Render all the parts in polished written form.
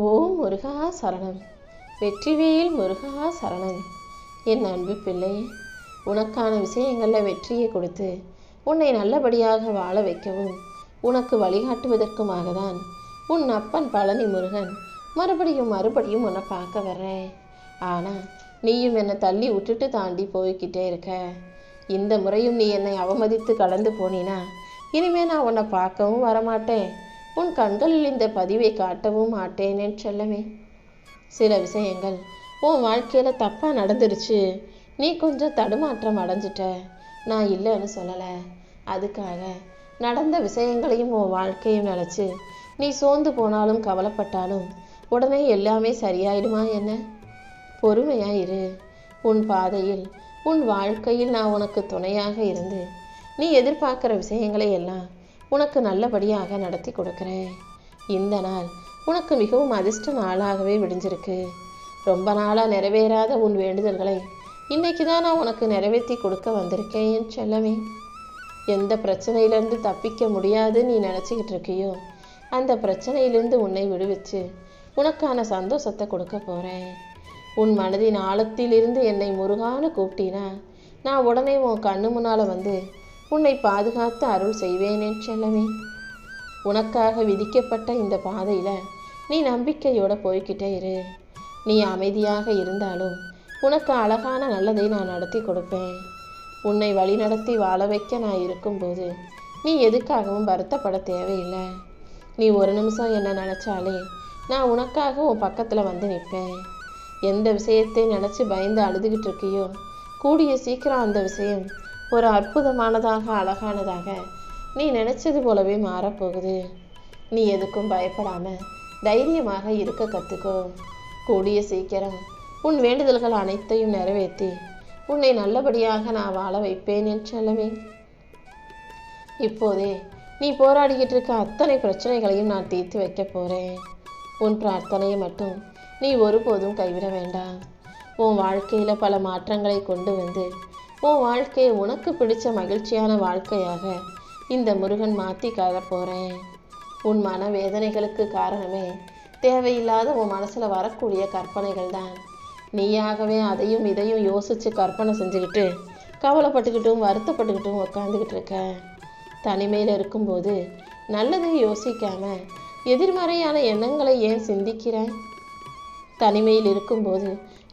ஓம் முருகா சரணம். வெற்றிவேல் முருகா சரணம். என் அன்பு பிள்ளை, உனக்கான விஷயங்களில் வெற்றியை கொடுத்து உன்னை நல்லபடியாக வாழ வைக்கவும் உனக்கு வழிகாட்டுவதற்குமாக தான் உன் அப்பன் பழனி முருகன் மறுபடியும் உன்னை பார்க்க வர்றேன். ஆனால் நீயும் என்னை தள்ளி விட்டுட்டு தாண்டி போய்கிட்டே இருக்க. இந்த முறையும் நீ என்னை அவமதித்து கடந்து போனினா இனிமேல் நான் உன்னை பார்க்கவும் வரமாட்டேன், உன் கண்களில் இந்த பதிவை காட்டவும் மாட்டேனே செல்லமே. சில விஷயங்கள் உன் வாழ்க்கையில் தப்பாக நடந்துருச்சு, நீ கொஞ்சம் தடுமாற்றம் அடைஞ்சிட்ட, நான் இல்லைன்னு சொல்லலை. அதுக்காக நடந்த விஷயங்களையும் உன் வாழ்க்கையும் நினச்சி நீ சோர்ந்து போனாலும் கவலைப்பட்டாலும் உடனே எல்லாமே சரியாயிடுமா என்ன? பொறுமையாயிரு. உன் பாதையில் உன் வாழ்க்கையில் நான் உனக்கு துணையாக இருந்து நீ எதிர்பார்க்குற விஷயங்களை எல்லாம் உனக்கு நல்லபடியாக நடத்தி கொடுக்குறேன். இந்த நாள் உனக்கு மிகவும் அதிர்ஷ்ட நாளாகவே விடிஞ்சிருக்கு. ரொம்ப நாளாக நிறைவேறாத உன் வேண்டுதல்களை இன்னைக்கு தான் நான் உனக்கு நிறைவேற்றி கொடுக்க வந்திருக்கேன் என் செல்லமே. எந்த பிரச்சனையிலேருந்து தப்பிக்க முடியாது நீ நினச்சிக்கிட்டு இருக்கியோ அந்த பிரச்சனையிலேருந்து உன்னை விடுவிச்சு உனக்கான சந்தோஷத்தை கொடுக்க போகிறேன். உன் மனதின் ஆழத்திலிருந்து என்னை முருகான்னு கூப்பிட்டினா நான் உடனே உன் கண்ணு முன்னால் வந்து உன்னை பாதுகாத்து அருள் செய்வேனே செல்லமே. உனக்காக விதிக்கப்பட்ட இந்த பாதையில் நீ நம்பிக்கையோடு போய்கிட்டே இரு. நீ அமைதியாக இருந்தாலும் உனக்கு அழகான நல்லதை நான் நடத்தி கொடுப்பேன். உன்னை வழி நடத்தி வாழ வைக்க நான் இருக்கும்போது நீ எதுக்காகவும் வருத்தப்பட தேவையில்லை. நீ ஒரு நிமிஷம் என்ன நினச்சாலே நான் உனக்காக உன் பக்கத்தில் வந்து நிற்பேன். எந்த விஷயத்தை நினச்சி பயந்து அழுதுகிட்டு இருக்கியோ கூடிய சீக்கிரம் அந்த விஷயம் ஒரு அற்புதமானதாக அழகானதாக நீ நினச்சது போலவே மாறப்போகுது. நீ எதுக்கும் பயப்படாமல் தைரியமாக இருக்க கற்றுக்கோ. கூடிய சீக்கிரம் உன் வேண்டுதல்கள் அனைத்தையும் நிறைவேற்றி உன்னை நல்லபடியாக நான் வாழ வைப்பேன் என் செல்லமே. இப்போதே நீ போராடிக்கிட்டு இருக்க அத்தனை பிரச்சனைகளையும் நான் தீர்த்து வைக்க போகிறேன். உன் பிரார்த்தனையை மட்டும் நீ ஒருபோதும் கைவிட வேண்டாம். உன் வாழ்க்கையில் பல மாற்றங்களை கொண்டு வந்து உன் வாழ்க்கையை உனக்கு பிடிச்ச மகிழ்ச்சியான வாழ்க்கையாக இந்த முருகன் மாற்றி கார போகிறேன். உன் மனவேதனைகளுக்கு காரணமே தேவையில்லாத உன் மனசில் வரக்கூடிய கற்பனைகள் தான். நீயாகவே அதையும் இதையும் யோசித்து கற்பனை செஞ்சுக்கிட்டு கவலைப்பட்டுக்கிட்டும் வருத்தப்பட்டுக்கிட்டும் உட்காந்துக்கிட்டு இருக்க. தனிமையில் இருக்கும்போது நல்லதை யோசிக்காமல் எதிர்மறையான எண்ணங்களை ஏன் சிந்திக்கிற? தனிமையில் இருக்கும்போது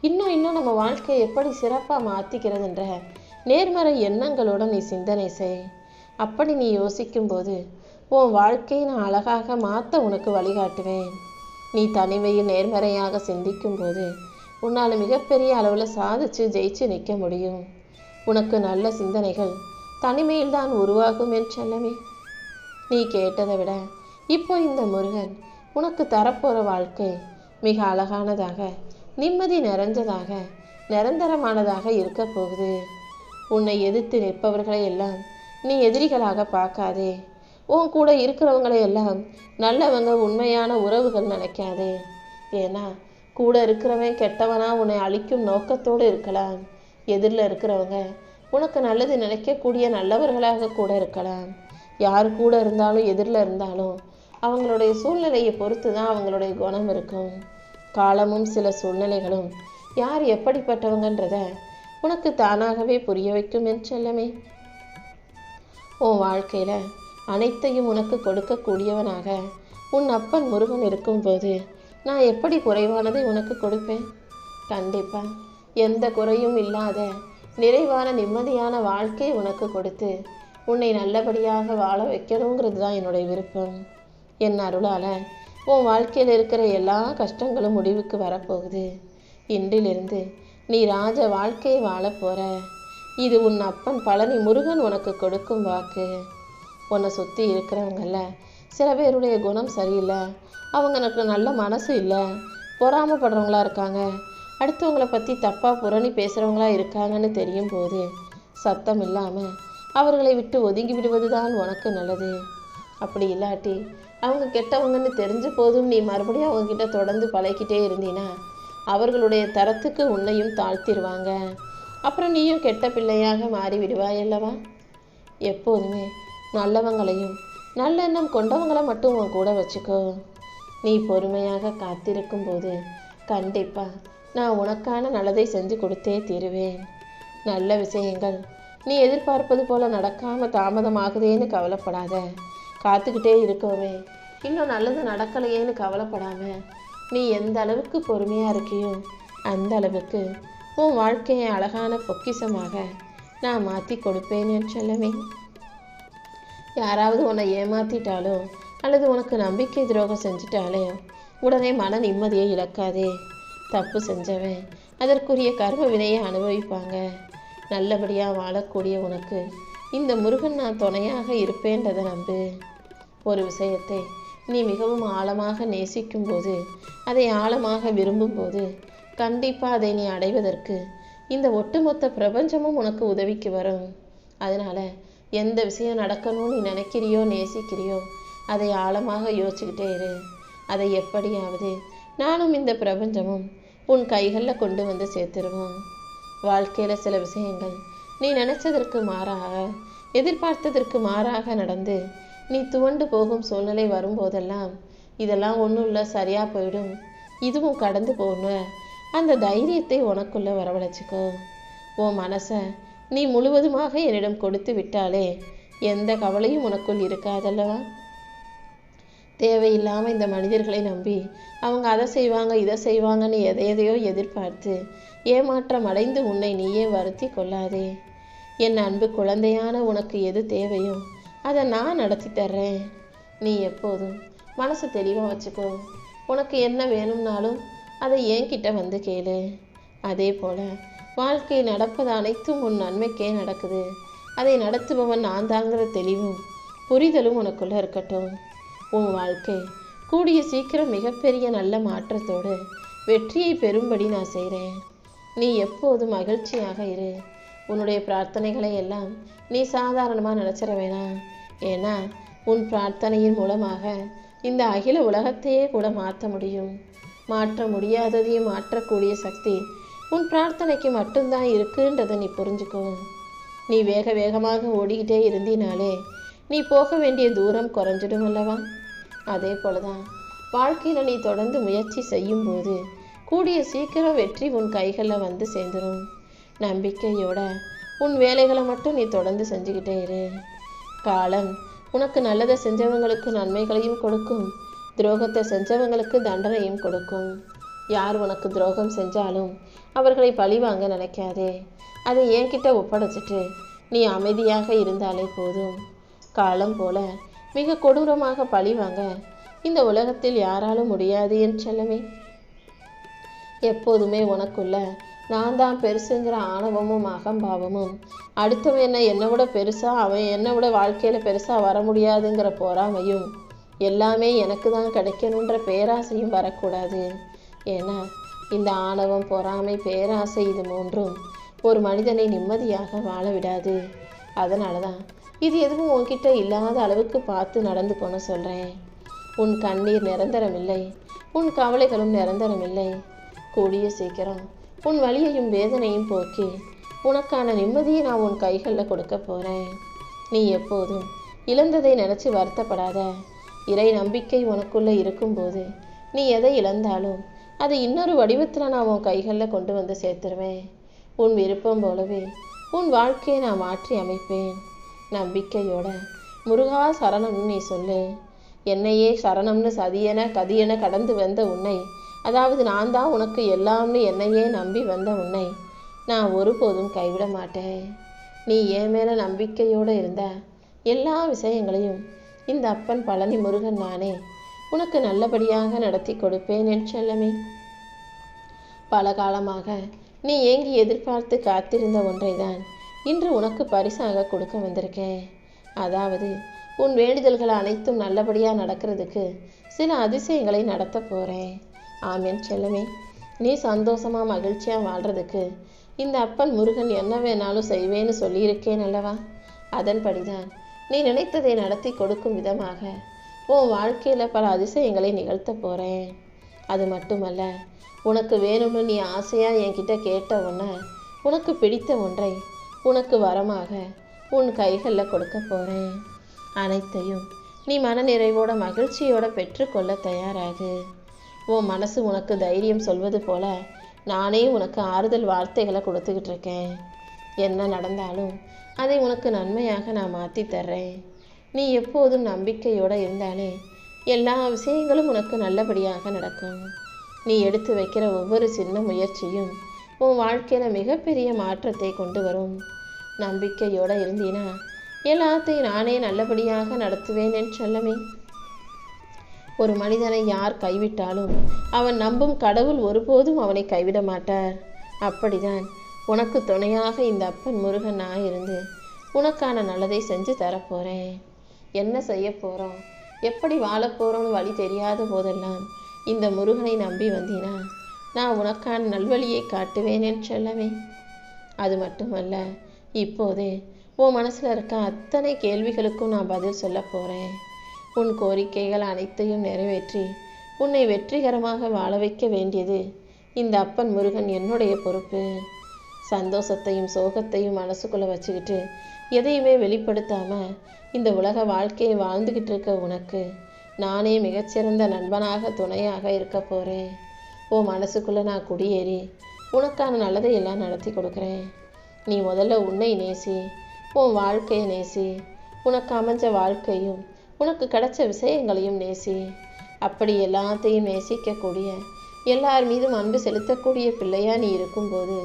இன்னும் நம்ம வாழ்க்கையை எப்படி சிறப்பாக மாற்றிக்கிறதுன்ற நேர்மறை எண்ணங்களோட நீ சிந்தனை செய். அப்படி நீ யோசிக்கும்போது உன் வாழ்க்கையை நான் அழகாக மாற்ற உனக்கு வழிகாட்டுவேன். நீ தனிமையில் நேர்மறையாக சிந்திக்கும்போது உன்னால் மிகப்பெரிய அளவில் சாதிச்சு ஜெயிச்சு நிற்க முடியும். உனக்கு நல்ல சிந்தனைகள் தனிமையில் தான் உருவாகும் என் செல்லமே. நீ கேட்டதை விட இப்போ இந்த முருகன் உனக்கு தரப்போகிற வாழ்க்கை மிக அழகானதாக நிம்மதி நிறைஞ்சதாக நிரந்தரமானதாக இருக்க போகுது. உன்னை எதிர்த்து நிற்பவர்களை எல்லாம் நீ எதிரிகளாக பார்க்காதே. உன் கூட இருக்கிறவங்களை எல்லாம் நல்லவங்க உண்மையான உறவுகள் நினைக்காதே. ஏன்னா கூட இருக்கிறவன் கெட்டவனா உன்னை அழிக்கும் நோக்கத்தோடு இருக்கலாம். எதிரில் இருக்கிறவங்க உனக்கு நல்லது நினைக்கக்கூடிய நல்லவர்களாக கூட இருக்கலாம். யார் கூட இருந்தாலும் எதிரில் இருந்தாலும் அவங்களுடைய சூழ்நிலையை பொறுத்து தான் அவங்களுடைய குணம் இருக்கும். காலமும் சில சூழ்நிலைகளும் யார் எப்படிப்பட்டவங்கன்றத உனக்கு தானாகவே புரிய வைக்கும் என் செல்லமே. உன் வாழ்க்கையில் அனைத்தையும் உனக்கு கொடுக்கக்கூடியவனாக உன் அப்பன் முருகன் இருக்கும்போது நான் எப்படி குறைவானதை உனக்கு கொடுப்பேன்? கண்டிப்பாக எந்த குறையும் இல்லாத நிறைவான நிம்மதியான வாழ்க்கை உனக்கு கொடுத்து உன்னை நல்லபடியாக வாழ வைக்கணுங்கிறது தான் என்னுடைய விருப்பம். என் அருளால் உன் வாழ்க்கையில் இருக்கிற எல்லா கஷ்டங்களும் முடிவுக்கு வரப்போகுது. இன்றிலிருந்து நீ ராஜ வாழ்க்கையை வாழ போகிற. இது உன் அப்பன் பழனி முருகன் உனக்கு கொடுக்கும் வாக்கு. உன்னை சுற்றி இருக்கிறவங்கள சில பேருடைய குணம் சரியில்லை, அவங்களுக்கு நல்ல மனசு இல்லை, பொறாமப்படுறவங்களா இருக்காங்க, அடுத்தவங்களை பற்றி தப்பாக புரணி பேசுகிறவங்களா இருக்காங்கன்னு தெரியும் போது சத்தம் இல்லாமல் அவர்களை விட்டு ஒதுங்கி விடுவது தான் உனக்கு நல்லது. அப்படி இல்லாட்டி அவங்க கெட்டவங்கன்னு தெரிஞ்ச போதும் நீ மறுபடியும் அவங்கக்கிட்ட தொடர்ந்து பழகிக்கிட்டே இருந்தீன்னா அவர்களுடைய தரத்துக்கு உன்னையும் தாழ்த்திடுவாங்க. அப்புறம் நீயும் கெட்ட பிள்ளையாக மாறி விடுவாய் அல்லவா? எப்போதுமே நல்லவங்களையும் நல்லெண்ணம் கொண்டவங்களை மட்டும் உன் கூட வச்சுக்கோ. நீ பொறுமையாக காத்திருக்கும் போது கண்டிப்பா நான் உனக்கான நல்லதை செஞ்சு கொடுத்தே தீருவேன். நல்ல விஷயங்கள் நீ எதிர்பார்ப்பது போல நடக்காம தாமதமாகுதேன்னு கவலைப்படாத. காத்துக்கிட்டே இருக்கோமே, இன்னும் நல்லது நடக்கலையேன்னு கவலைப்படாம நீ எந்த அளவுக்கு பொறுமையா இருக்கியோ அந்த அளவுக்கு உன் வாழ்க்கையை அழகான பொக்கிஷமாக நான் மாற்றி கொடுப்பேன் என் செல்லமே. யாராவது உன்னை ஏமாத்திட்டாலோ அல்லது உனக்கு நம்பிக்கை துரோகம் செஞ்சிட்டாலே உடனே மன நிம்மதியை இழக்காதே. தப்பு செஞ்சவன் அதற்குரிய கர்ம வினையை அனுபவிப்பாங்க. நல்லபடியாக வாழக்கூடிய உனக்கு இந்த முருகன் நான் துணையாக இருப்பேன்றதை நம்பு. ஒரு விஷயத்தை நீ மிகவும் ஆழமாக நேசிக்கும் போது, அதை ஆழமாக விரும்பும் போது கண்டிப்பாக அதை நீ அடைவதற்கு இந்த ஒட்டுமொத்த பிரபஞ்சமும் உனக்கு உதவிக்கு வரும். அதனால் எந்த விஷயம் நடக்கணும்னு நீ நினைக்கிறியோ நேசிக்கிறியோ அதை ஆழமாக யோசிச்சுக்கிட்டே இரு. அதை எப்படியாவது நானும் இந்த பிரபஞ்சமும் உன் கைகளில் கொண்டு வந்து சேர்த்துருவோம். வாழ்க்கையில் சில விஷயங்கள் நீ நினைச்சதற்கு மாறாக, எதிர்பார்த்ததற்கு மாறாக நடந்து நீ துவண்டு போகும் சூழ்நிலை வரும்போதெல்லாம் இதெல்லாம் ஒன்றும் இல்லை, சரியாக போயிடும், இதுவும் கடந்து போகணும், அந்த தைரியத்தை உனக்குள்ள வரவழைச்சிக்கோ. உன் மனசை நீ முழுவதுமாக என்னிடம் கொடுத்து விட்டாலே எந்த கவலையும் உனக்குள் இருக்காதல்லவா? தேவையில்லாமல் இந்த மனிதர்களை நம்பி அவங்க அதை செய்வாங்க இதை செய்வாங்கன்னு எதையோ எதிர்பார்த்து ஏமாற்றம் அடைந்து உன்னை நீயே வருத்தி கொள்ளாதே. என் அன்பு குழந்தையான உனக்கு எது தேவையோ அதை நான் நடத்தி தர்றேன். நீ எப்போதும் மனசு தெளிவாக வச்சுக்கோ. உனக்கு என்ன வேணும்னாலும் அதை என்கிட்ட வந்து கேளு. அதே போல் வாழ்க்கை நடப்பது அனைத்தும் உன் நன்மைக்கே நடக்குது. அதை நடத்துபவன் நான் தாங்கிற தெளிவும் புரிதலும் உனக்குள்ளே இருக்கட்டும். உன் வாழ்க்கை கூடிய சீக்கிரம் மிகப்பெரிய நல்ல மாற்றத்தோடு வெற்றியை பெறும்படி நான் செய்கிறேன். நீ எப்போதும் மகிழ்ச்சியாக இரு. உன்னுடைய பிரார்த்தனைகளை எல்லாம் நீ சாதாரணமாக நினச்சிட வேணாம். ஏன்னா உன் பிரார்த்தனையின் மூலமாக இந்த அகில உலகத்தையே கூட மாற்ற முடியும். மாற்ற முடியாததையும் மாற்றக்கூடிய சக்தி உன் பிரார்த்தனைக்கு மட்டும்தான் இருக்குன்றதை நீ புரிஞ்சுக்கோ. நீ வேக வேகமாக ஓடிக்கிட்டே இருந்தினாலே நீ போக வேண்டிய தூரம் குறைஞ்சிடும் அல்லவா? அதே போலதான் வாழ்க்கையில் நீ தொடர்ந்து முயற்சி செய்யும்போது கூடிய சீக்கிரம் வெற்றி உன் கைகளில் வந்து சேர்ந்துடும். நம்பிக்கையோட உன் வேலைகளை மட்டும் நீ தொடர்ந்து செஞ்சுக்கிட்டே இரு. காலம் உனக்கு நல்லதை செஞ்சவங்களுக்கு நன்மைகளையும் கொடுக்கும், துரோகத்தை செஞ்சவங்களுக்கு தண்டனையும் கொடுக்கும். யார் உனக்கு துரோகம் செஞ்சாலும் அவர்களை பழிவாங்க நினைக்காதே. அதை என்கிட்ட ஒப்படைச்சிட்டு நீ அமைதியாக இருந்தாலே போதும். காலம் போல மிக கொடூரமாக பழிவாங்க இந்த உலகத்தில் யாராலும் முடியாது என் செல்லமே. எப்போதுமே உனக்குள்ள நான் தான் பெருசுங்கிற ஆணவமும் அகம்பாவமும், அடுத்தவன் என்னை விட பெருசா, அவன் என்னை விட வாழ்க்கையில் பெருசாக வர முடியாதுங்கிற பொறாமையும், எல்லாமே எனக்கு தான் கிடைக்கணுன்ற பேராசையும் வரக்கூடாது. ஏன்னா இந்த ஆணவம், பொறாமை, பேராசை இது மூன்றும் ஒரு மனிதனை நிம்மதியாக வாழ விடாது. அதனால தான் இது எதுவும் உன்கிட்ட இல்லாத அளவுக்கு பார்த்து நடந்துக்கோன்னு சொல்கிறேன். உன் கண்ணீர் நிரந்தரமில்லை, உன் கவலைகளும் நிரந்தரமில்லை. கூடிய சீக்கிரம் உன் வலியையும் வேதனையும் போக்கி உனக்கான நிம்மதியை நான் உன் கைகளில் கொடுக்க போகிறேன். நீ எப்போதும் இழந்ததை நினச்சி வருத்தப்படாத. இறை நம்பிக்கை உனக்குள்ளே இருக்கும்போது நீ எதை இழந்தாலும் அதை இன்னொரு வடிவத்தில் நான் உன் கைகளில் கொண்டு வந்து சேர்த்துருவேன். உன் விருப்பம் போலவே உன் வாழ்க்கையை நான் மாற்றி அமைப்பேன். நம்பிக்கையோட முருகா சரணம்னு நீ சொல்லு. என்னையே சரணம்னு சதியென கதியென கடந்து வந்த உன்னை, அதாவது நான் தான் உனக்கு எல்லாம்னு என்னையே நம்பி வந்த உன்னை நான் ஒருபோதும் கைவிட மாட்டேன். நீ என் மேலே நம்பிக்கையோடு இருந்த எல்லா விஷயங்களையும் இந்த அப்பன் பழனி முருகன் நானே உனக்கு நல்லபடியாக நடத்தி கொடுப்பேன் என் செல்லமே. பல காலமாக நீ ஏங்கி எதிர்பார்த்து காத்திருந்த ஒன்றை தான் இன்று உனக்கு பரிசாக கொடுக்க வந்திருக்கேன். அதாவது உன் வேண்டுதல்கள் அனைத்தும் நல்லபடியாக நடக்கிறதுக்கு சில அதிசயங்களை நடத்த போகிறேன். ஆமேன் செல்லமே. நீ சந்தோஷமாக மகிழ்ச்சியாக வாழ்கிறதுக்கு இந்த அப்பன் முருகன் என்ன வேணாலும் செய்வேன்னு சொல்லியிருக்கேன் அல்லவா? அதன்படிதான் நீ நினைத்ததை நடத்தி கொடுக்கும் விதமாக உன் வாழ்க்கையில் பல அதிசயங்களை நிகழ்த்த போகிறேன். அது மட்டுமல்ல, உனக்கு வேணும்னு நீ ஆசையாக என்கிட்ட கேட்ட ஒன்றை, உனக்கு பிடித்த ஒன்றை உனக்கு வரமாக உன் கைகளில் கொடுக்க போகிறேன். அனைத்தையும் நீ மனநிறைவோட மகிழ்ச்சியோட பெற்றுக்கொள்ள தயாராகு. உன் மனசு உனக்கு தைரியம் சொல்வது போல நானே உனக்கு ஆறுதல் வார்த்தைகளை கொடுத்துக்கிட்டு இருக்கேன். என்ன நடந்தாலும் அதை உனக்கு நன்மையாக நான் மாற்றி தர்றேன். நீ எப்போதும் நம்பிக்கையோடு இருந்தாலே எல்லா விஷயங்களும் உனக்கு நல்லபடியாக நடக்கும். நீ எடுத்து வைக்கிற ஒவ்வொரு சின்ன முயற்சியும் உன் வாழ்க்கையில் மிகப்பெரிய மாற்றத்தை கொண்டு வரும். நம்பிக்கையோடு இருந்தீனா எல்லாத்தையும் நானே நல்லபடியாக நடத்துவேன் என் செல்லமே. ஒரு மனிதனை யார் கைவிட்டாலும் அவன் நம்பும் கடவுள் ஒருபோதும் அவனை கைவிட மாட்டார். அப்படிதான் உனக்கு துணையாக இந்த அப்பன் முருகன் நான் இருந்து உனக்கான நல்லதை செஞ்சு தரப்போகிறேன். என்ன செய்ய போகிறோம், எப்படி வாழ போகிறோன்னு வழி தெரியாத போதெல்லாம் இந்த முருகனை நம்பி வந்தீனா நான் உனக்கான நல்வழியை காட்டுவேன் என் செல்லமே. அது மட்டுமல்ல, இப்போதே உன் மனசில் இருக்க அத்தனை கேள்விகளுக்கும் நான் பதில் சொல்ல போகிறேன். உன் கோரிக்கைகள் அனைத்தையும் நிறைவேற்றி உன்னை வெற்றிகரமாக வாழ வைக்க வேண்டியது இந்த அப்பன் முருகன் என்னுடைய பொறுப்பு. சந்தோஷத்தையும் சோகத்தையும் மனசுக்குள்ளே வச்சுக்கிட்டு எதையுமே வெளிப்படுத்தாமல் இந்த உலக வாழ்க்கையை வாழ்ந்துக்கிட்டு இருக்க உனக்கு நானே மிகச்சிறந்த நண்பனாக துணையாக இருக்க போகிறேன். உன் மனசுக்குள்ளே நான் குடியேறி உனக்கான நல்லதை எல்லாம் நடத்தி கொடுக்குறேன். நீ முதல்ல உன்னை நேசி, உன் வாழ்க்கையை நேசி, உனக்கு அமைஞ்ச வாழ்க்கையும் உனக்கு கிடைச்ச விஷயங்களையும் நேசி. அப்படி எல்லாத்தையும் நேசிக்கக்கூடிய, எல்லார் மீதும் அன்பு செலுத்தக்கூடிய பிள்ளையா நீ இருக்கும்போது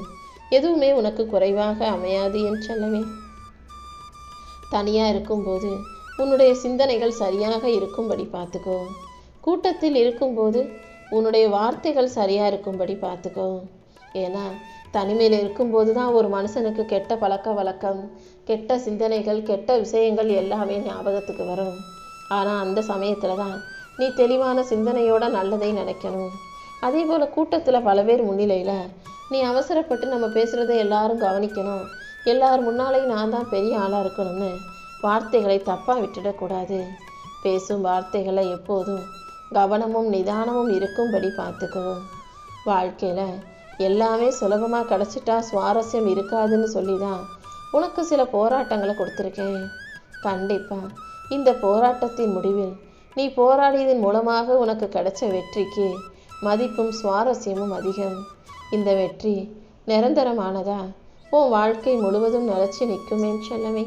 எதுவுமே உனக்கு குறைவாக அமையாது என் செல்லமே. தனியாக இருக்கும்போது உன்னுடைய சிந்தனைகள் சரியாக இருக்கும்படி பார்த்துக்கோ. கூட்டத்தில் இருக்கும்போது உன்னுடைய வார்த்தைகள் சரியாக இருக்கும்படி பார்த்துக்கோ. ஏன்னா தனிமையில் இருக்கும்போது தான் ஒரு மனுஷனுக்கு கெட்ட பழக்க வழக்கம், கெட்ட சிந்தனைகள், கெட்ட விஷயங்கள் எல்லாமே ஞாபகத்துக்கு வரும். ஆனால் அந்த சமயத்தில் தான் நீ தெளிவான சிந்தனையோட நல்லதை நினைக்கணும். அதே போல் கூட்டத்தில் பல பேர் முன்னிலையில் நீ அவசரப்பட்டு நம்ம பேசுகிறத எல்லாரும் கவனிக்கணும், எல்லார் முன்னாலேயும் நான் தான் பெரிய ஆளாக இருக்கணும்னு வார்த்தைகளை தப்பாக விட்டுடக்கூடாது. பேசும் வார்த்தைகளை எப்போதும் கவனமும் நிதானமும் இருக்கும்படி பார்த்துக்கோ. வாழ்க்கையில் எல்லாமே சுலபமாக கிடச்சிட்டா சுவாரஸ்யம் இருக்காதுன்னு சொல்லி தான் உனக்கு சில போராட்டங்களை கொடுத்துருக்கேன். கண்டிப்பாக இந்த போராட்டத்தின் முடிவில் நீ போராடியதன் மூலமாக உனக்கு கிடைச்ச வெற்றிக்கு மதிப்பும் சுவாரஸ்யமும் அதிகம். இந்த வெற்றி நிரந்தரமானதா உன் வாழ்க்கை முழுவதும் நிலைச்சி நிற்கும் என் செல்லமே.